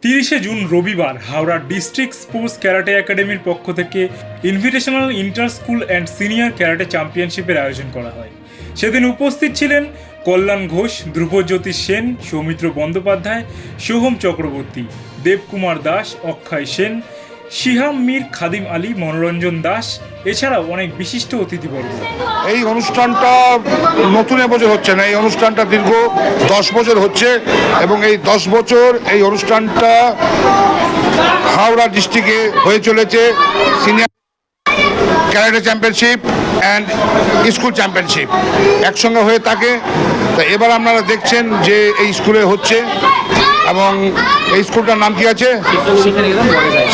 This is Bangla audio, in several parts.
30শে জুন রবিবার হাওড়া ডিস্ট্রিক্ট স্পোর্টস ক্যারাটে একাডেমির পক্ষ থেকে invitational inter school and senior karate চ্যাম্পিয়নশিপের আয়োজন করা হয়। সেদিন উপস্থিত ছিলেন কল্যাণ ঘোষ, ধ্রুবজ্যোতি সেন, সৌমিত্র বন্দ্যোপাধ্যায়, সোহম চক্রবর্তী, দেবকুমার দাস, অক্ষয় সেন, শিহাম মীর, খাদিম আলী, মনোরঞ্জন দাস, এছাড়াও অনেক বিশিষ্ট অতিথিবর্গ। এই অনুষ্ঠানটা নতুন এবছর হচ্ছে না, এই অনুষ্ঠানটা দীর্ঘ 10 বছর হচ্ছে এবং এই 10 বছর এই অনুষ্ঠানটা হাওড়া ডিস্ট্রিক্টে হয়ে চলেছে senior karate championship and school championship একসঙ্গে হয়ে থাকে। তো এবার আপনারা দেখছেন যে এই স্কুলে হচ্ছে এবং এই স্কুলটার নাম কি আছে?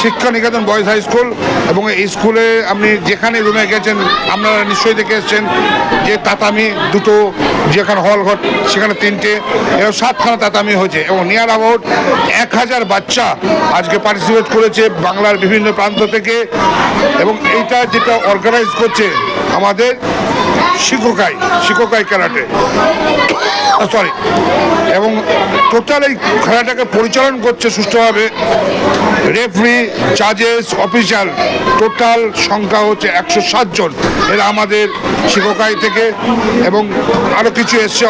শিক্ষা নিকেতন বয়েজ হাই স্কুল। এবং এই স্কুলে আপনি যেখানে রুমে গেছেন আপনারা নিশ্চয়ই দেখে এসছেন যে তাতামি দুটো, যেখানে হল ঘর সেখানে 3টে, এরকম 7খানা তাতামি হয়েছে এবং নিয়ার অ্যাবাউট 1000 বাচ্চা আজকে পার্টিসিপেট করেছে বাংলার বিভিন্ন প্রান্ত থেকে। এবং এইটা যেটা অর্গানাইজ করছে আমাদের শিক্ষকাই ক্যারাটে সরি, এবং টোটাল এই খেলাটাকে পরিচালন করছে সুষ্ঠুভাবে রেফারি, জাজেস, অফিশিয়াল, টোটাল সংখ্যা হচ্ছে 107 জন। এরা আমাদের শিক্ষকাই থেকে এবং আরও কিছু এসছে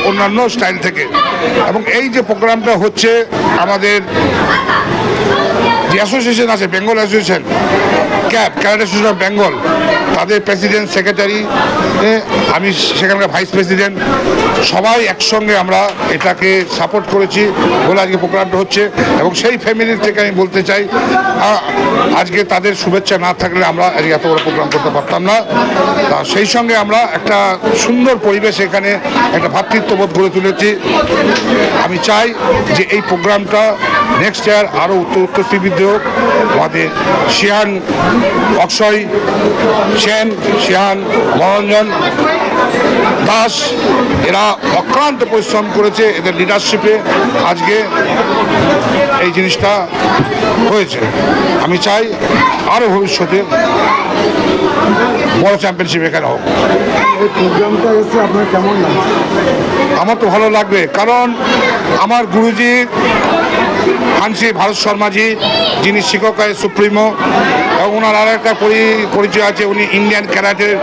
অন্যান্য স্টাইল থেকে। এবং এই যে প্রোগ্রামটা হচ্ছে আমাদের যে অ্যাসোসিয়েশন আছে, Bengal association karate association of Bengal, তাদের প্রেসিডেন্ট, সেক্রেটারি, আমি সেখানকার ভাইস প্রেসিডেন্ট, সবাই একসঙ্গে আমরা এটাকে সাপোর্ট করেছি বলে আজকে প্রোগ্রামটা হচ্ছে। এবং সেই ফ্যামিলির থেকে আমি বলতে চাই, আজকে তাদের শুভেচ্ছা না থাকলে আমরা আজকে এত বড় প্রোগ্রাম করতে পারতাম না। তা সেই সঙ্গে আমরা একটা সুন্দর পরিবেশ, এখানে একটা ভ্রাতৃত্ববোধ গড়ে তুলেছি। আমি চাই যে এই প্রোগ্রামটা নেক্সট ইয়ার আরও উত্তরবৃদ্ধি হোক। আমাদের শিহান, অক্ষয় সেন, শিহান, মনোরঞ্জন দাস, এরা অক্লান্ত পরিশ্রম করেছে, এদের লিডারশিপে আজকে এই জিনিসটা হয়েছে। আমি চাই আরও ভবিষ্যতে বড় চ্যাম্পিয়নশিপ এখানে হোক। এই প্রোগ্রামটা এসে আপনার কেমন লাগছে? আমার তো ভালো লাগবে, কারণ আমার গুরুজি হানসি ভারত শর্মাজি, যিনি শিক্ষকায় সুপ্রিমো, এবং ওনার আর একটা পরিচয় আছে, উনি ইন্ডিয়ান ক্যারাটের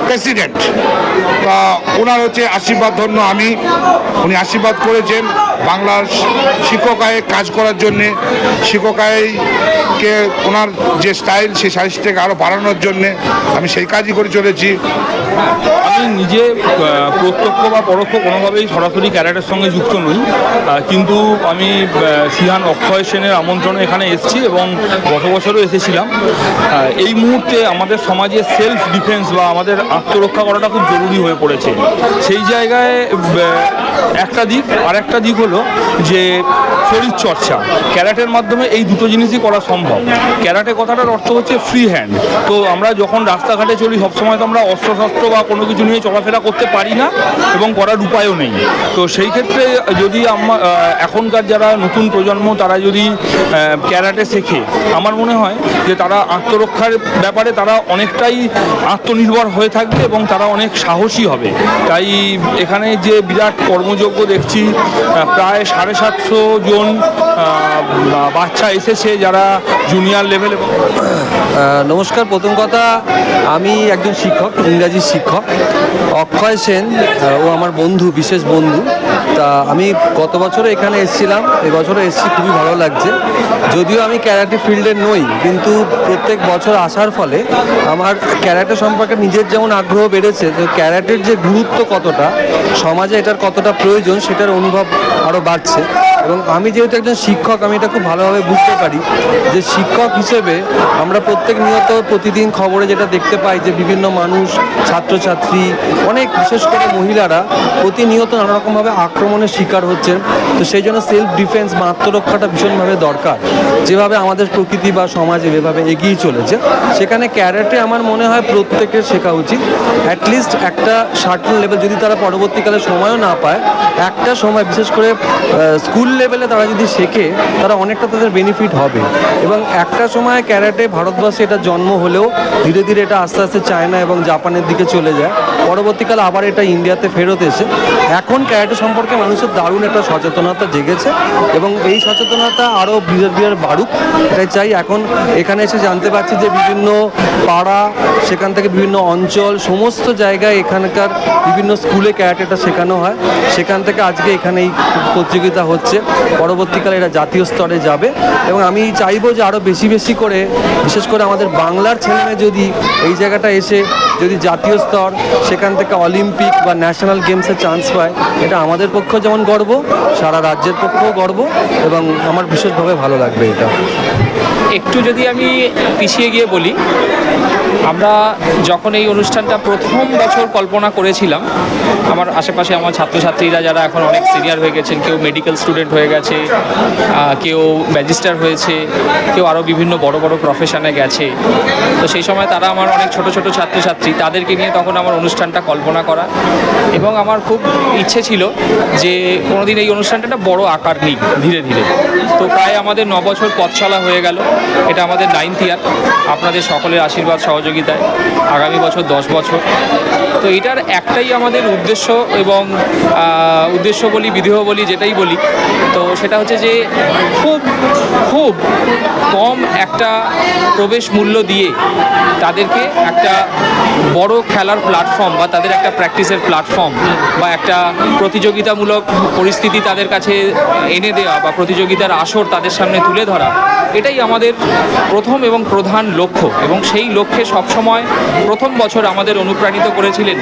প্রেসিডেন্ট। তা ওনার হচ্ছে আশীর্বাদ ধন্য আমি, উনি আশীর্বাদ করেছেন বাংলার শিক্ষকায় কাজ করার জন্যে, শিক্ষকায়কে ওনার যে স্টাইল সেই স্টাইলটাকে আরও বাড়ানোর জন্যে আমি সেই কাজই করে চলেছি। আমি নিজে প্রত্যক্ষ বা পরোক্ষ কোনোভাবেই সরাসরি ক্যারাটের সঙ্গে যুক্ত নই, কিন্তু আমি শিহান, অক্ষয় সেনের আমন্ত্রণে এখানে এসেছি এবং গত বছরও এসেছিলাম। এই মুহূর্তে আমাদের সমাজে সেলফ ডিফেন্স বা আমাদের আত্মরক্ষা করাটা খুব জরুরি হয়ে পড়েছে। সেই জায়গায় একটা দিক, আর একটা দিক হলো যে শরীরচর্চা। ক্যারাটের মাধ্যমে এই দুটো জিনিসই করা সম্ভব। ক্যারাটে কথাটার অর্থ হচ্ছে ফ্রি হ্যান্ড। তো আমরা যখন রাস্তাঘাটে চলি সবসময় তো আমরা অস্ত্রশস্ত্র বা কোনো কিছু নিয়ে চলাফেরা করতে পারি না এবং করার উপায়ও নেই। তো সেই ক্ষেত্রে যদি এখনকার যারা নতুন প্রজন্ম তারা যদি ক্যারাটে শেখে, আমার মনে হয় যে তারা আত্মরক্ষার ব্যাপারে তারা অনেকটাই আত্মনির্ভর হয়ে থাকবে এবং তারা অনেক সাহসী হবে। তাই এখানে যে বিরাট কর্মযজ্ঞ দেখছি, প্রায় 750 জন বাচ্চা এসেছে যারা জুনিয়র লেভেলে। নমস্কার। প্রথম কথা, আমি একজন শিক্ষক, ইংরাজি শিক্ষক। অক্ষয় সেন ও আমার বন্ধু, বিশেষ বন্ধু। তা আমি গত বছরও এখানে এসেছিলাম, এবছরও এসেছি, খুবই ভালো লাগছে। যদিও আমি ক্যারাটে ফিল্ডে নই, কিন্তু প্রত্যেক বছর আসার ফলে আমার ক্যারাটে সম্পর্কে নিজের যেমন আগ্রহ বেড়েছে, তো ক্যারাটের যে গুরুত্ব কতটা, সমাজে এটার কতটা প্রয়োজন সেটার অনুভব আরও বাড়ছে। এবং আমি যেহেতু একজন শিক্ষক, আমি এটা খুব ভালোভাবে বুঝতে পারি যে শিক্ষক হিসেবে আমরা প্রতিদিন খবরে যেটা দেখতে পাই যে বিভিন্ন মানুষ, ছাত্রছাত্রী, অনেক বিশেষ করে মহিলারা প্রতিনিয়ত নানা রকমভাবে আক্রমণের শিকার হচ্ছেন। তো সেই জন্য সেলফ ডিফেন্স বা আত্মরক্ষাটা ভীষণভাবে দরকার। যেভাবে আমাদের প্রকৃতি বা সমাজ এভাবে এগিয়ে চলেছে, সেখানে ক্যারাটে আমার মনে হয় প্রত্যেকের শেখা উচিত। অ্যাটলিস্ট একটা সার্টেন লেভেল, যদি তারা পরবর্তীকালে সময়ও না পায়, একটা সময় বিশেষ করে স্কুল লেভেলে তারা যদি শেখে তারা অনেকটা তাদের বেনিফিট হবে। এবং একটা সময় ক্যারাটে ভারতবর্ষে এটা জন্ম হলেও ধীরে ধীরে এটা আস্তে আস্তে চায়না এবং জাপানের দিকে চলে যায়, পরবর্তীকালে আবার এটা ইন্ডিয়াতে ফেরত এসে এখন ক্যারাটে সম্পর্কে মানুষের দারুণ একটা সচেতনতা জেগেছে এবং এই সচেতনতা আরও বিরাট বাড়ুক এটাই চাই। এখন এখানে এসে জানতে পারছি যে বিভিন্ন পাড়া, সেখান থেকে বিভিন্ন অঞ্চল, সমস্ত জায়গায় এখানকার বিভিন্ন স্কুলে ক্যারাটেটা শেখানো হয়, সেখান থেকে আজকে এখানে এই প্রতিযোগিতা হচ্ছে, পরবর্তীকালে এটা জাতীয় স্তরে যাবে। এবং আমি চাইবো যে আরও বেশি বেশি করে, বিশেষ করে আমাদের বাংলার ছেলেমেয়ে যদি এই জায়গাটা এসে যদি জাতীয় স্তর, সেখান থেকে অলিম্পিক বা ন্যাশনাল গেমসে চান্স পায়, এটা আমাদের পক্ষেও যেমন গর্ব, সারা রাজ্যের পক্ষেও গর্ব এবং আমার বিশেষভাবে ভালো লাগবে এটা। একটু যদি আমি পিছিয়ে গিয়ে বলি, আমরা যখন এই অনুষ্ঠানটা প্রথম বছর কল্পনা করেছিলাম, আমার আশেপাশে আমার ছাত্রছাত্রীরা যারা এখন অনেক সিনিয়র হয়ে গেছেন, কেউ মেডিকেল স্টুডেন্ট হয়ে গেছে, কেউ ম্যাজিস্টার হয়েছে, কেউ আরও বিভিন্ন বড় বড় প্রফেশনে গেছে, তো সেই সময় তারা আমার অনেক ছোট ছোট ছাত্রছাত্রী, তাদেরকে নিয়ে তখন আমার অনুষ্ঠানটা কল্পনা করা এবং আমার খুব ইচ্ছে ছিল যে কোনোদিন এই অনুষ্ঠানটা একটা বড় আকার নিক ধীরে ধীরে। তো প্রায় আমাদের 9 বছর পথ চলা হয়ে গেল, এটা আমাদের 9th ইয়ার, আপনাদের সকলের আশীর্বাদ সহযোগিতায় আগামী বছর 10 বছর। তো এটার একটাই আমাদের উদ্দেশ্য এবং উদ্দেশ্য বলি, বিধেয় বলি, যেটাই বলি, তো সেটা হচ্ছে যে খুব খুব কম একটা প্রবেশ মূল্য দিয়ে তাদেরকে একটা বড় খেলার প্ল্যাটফর্ম বা তাদের একটা প্র্যাকটিসের প্ল্যাটফর্ম বা একটা প্রতিযোগিতামূলক পরিস্থিতি তাদের কাছে এনে দেওয়া বা প্রতিযোগিতার আসর তাদের সামনে তুলে ধরা, এটাই আমাদের প্রথম এবং প্রধান লক্ষ্য। এবং সেই লক্ষ্যে সবসময় প্রথম বছর আমাদের অনুপ্রাণিত করেছিলেন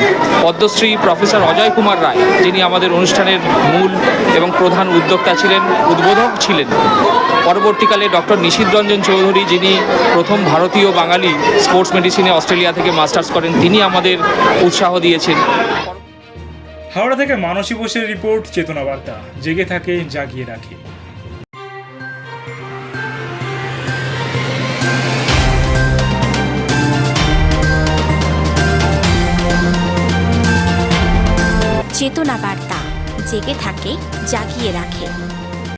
পদ্মশ্রী প্রফেসর অজয় কুমার রায়, যিনি আমাদের অনুষ্ঠানের মূল এবং প্রধান উদ্যোক্তা ছিলেন, উদ্বোধক ছিলেন। পরবর্তীকালে ডক্টর নিশীথ রঞ্জন চৌধুরী, যিনি প্রথম ভারতীয় বাঙালি স্পোর্টস মেডিসিনে অস্ট্রেলিয়া থেকে মাস্টার্স করেন, তিনি আমাদের উৎসাহ দিয়েছেন। হাওড়া থেকে মানসী বোসের রিপোর্ট, চেতনা বার্তা, জেগে থাকে জাগিয়ে রাখে। চেতনা বার্তা, জেগে থাকে জাগিয়ে রাখে।